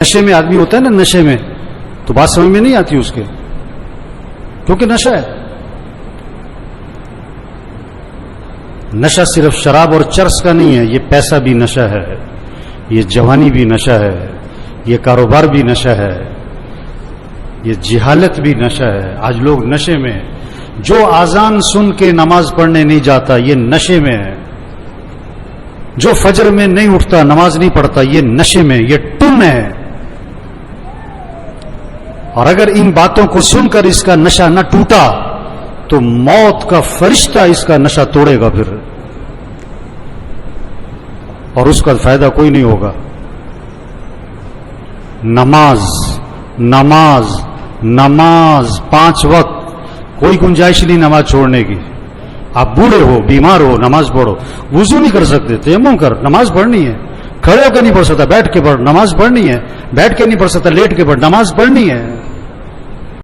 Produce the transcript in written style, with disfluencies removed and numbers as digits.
نشے میں آدمی ہوتا ہے نا، نشے میں تو بات سمجھ میں نہیں آتی اس کے، کیونکہ نشہ ہے. نشہ صرف شراب اور چرس کا نہیں ہے، یہ پیسہ بھی نشہ ہے، یہ جوانی بھی نشہ ہے، یہ کاروبار بھی نشہ ہے، یہ جہالت بھی نشہ ہے. آج لوگ نشے میں، جو اذان سن کے نماز پڑھنے نہیں جاتا یہ نشے میں ہے، جو فجر میں نہیں اٹھتا نماز نہیں پڑھتا یہ نشے میں، یہ ٹن ہے. اور اگر ان باتوں کو سن کر اس کا نشہ نہ ٹوٹا تو موت کا فرشتہ اس کا نشہ توڑے گا پھر، اور اس کا فائدہ کوئی نہیں ہوگا. نماز نماز نماز 5 وقت، کوئی گنجائش نہیں نماز چھوڑنے کی. آپ بوڑھے ہو، بیمار ہو، نماز پڑھو. وضو نہیں کر سکتے، تیمم کر، نماز پڑھنی ہے. کھڑے ہو کے نہیں پڑھ سکتا، بیٹھ کے پڑھ، نماز پڑھنی ہے. بیٹھ کے نہیں پڑھ سکتا، لیٹ کے پڑھ، نماز پڑھنی ہے.